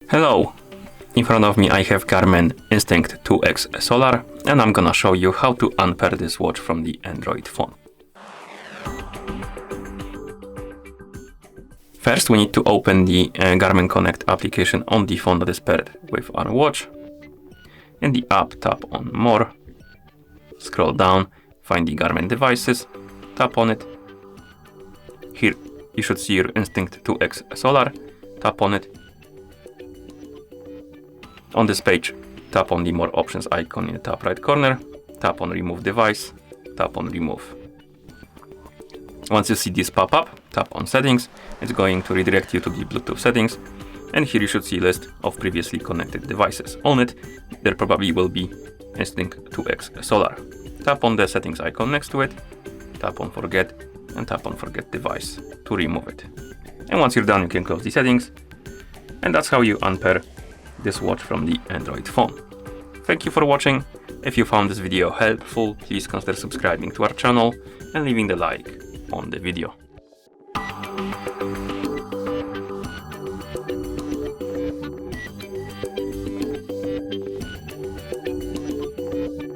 Hello! In front of me I have GARMIN Instinct 2X Solar, and I'm gonna show you how to unpair this watch from the Android phone. First we need to open the Garmin Connect application on the phone that is paired with our watch. In the app, tap on More, scroll down, find the Garmin devices, tap on it. Here you should see your Instinct 2X Solar, tap on it. On this page, tap on the More Options icon in the top right corner, tap on Remove Device, tap on Remove. Once you see this pop up, tap on Settings. It's going to redirect you to the Bluetooth settings, and here you should see a list of previously connected devices. On it, there probably will be Instinct 2X Solar. Tap on the settings icon next to it, tap on Forget, and tap on Forget Device to remove it. And once you're done, you can close the settings, and that's how you unpair this watch from the Android phone. Thank you for watching. If you found this video helpful, please consider subscribing to our channel and leaving the like on the video.